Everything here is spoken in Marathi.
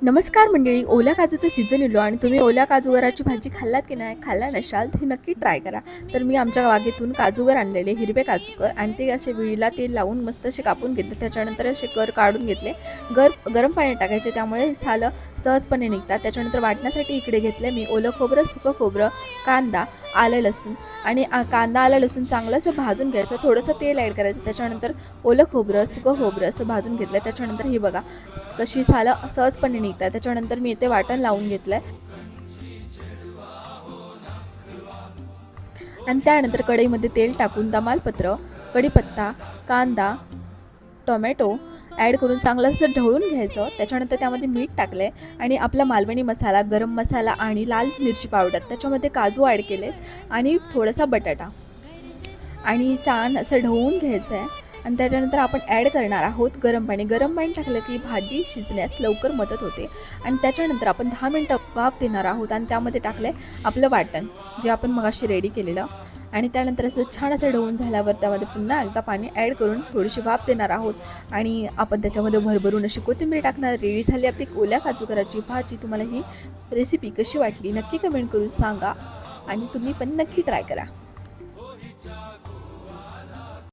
नमस्कार मंडळी, ओल्या काजूचं सीझन येलो आणि तुम्ही ओल्या काजूगराची भाजी खाल्लात की नाही, खाल्ला नसाल तर नक्की ट्राय करा. तर मी आमच्या बागेतून काजूगर आणलेले, हिरवे काजूगर, आणि ते असे विळीला तेल लावून मस्त असे कापून घेतले. त्याच्यानंतर असे कर काढून घेतले. गरम पाण्यात टाकायचे, त्यामुळे सालं सहजपणे निघतात. त्याच्यानंतर वाटण्यासाठी इकडे घेतले मी ओलं खोबरं, सुकं खोबरं, कांदा, आलं लसूण, आणि कांदा आलं लसूण चांगलं असं भाजून घ्यायचं. थोडंसं तेल ॲड करायचं. त्याच्यानंतर ओलं खोबरं, सुकं खोबरं असं भाजून घेतलं. त्याच्यानंतर ही बघा कशी सालं सहजपणे निघतात. त्याच्यानंतर मी इथे वाटण लावून घेतलंय आणि त्यानंतर कढईमध्ये तेल टाकून तमालपत्र, कढीपत्ता, कांदा, टोमॅटो ॲड करून चांगलं असं ढवळून घ्यायचं. त्याच्यानंतर त्यामध्ये मीठ टाकले आणि आपला मालवणी मसाला, गरम मसाला आणि लाल मिरची पावडर, त्याच्यामध्ये काजू ॲड केले आणि थोडासा बटाटा, आणि छान असं ढवळून घ्यायचं आहे. आणि त्याच्यानंतर आपण ॲड करणार आहोत गरम पाणी. गरम पाणी टाकलं की भाजी शिजण्यास लवकर मदत होते. आणि त्याच्यानंतर आपण 10 मिनटं वाफ देणार आहोत आणि त्यामध्ये टाकले आपलं वाटण जे आपण मगाशी रेडी केलेलं. आणि त्यानंतर असं छान असं ढवळून झाल्यावर त्यामध्ये पुन्हा एकदा पाणी ॲड करून थोडीशी वाफ देणार आहोत आणि आपण त्याच्यामध्ये भरभरून अशी कोथिंबीर टाकणार. रेडी झाली आपली ओल्या काजूगराची भाजी. तुम्हाला ही रेसिपी कशी वाटली नक्की कमेंट करून सांगा आणि तुम्ही पण नक्की ट्राय करा.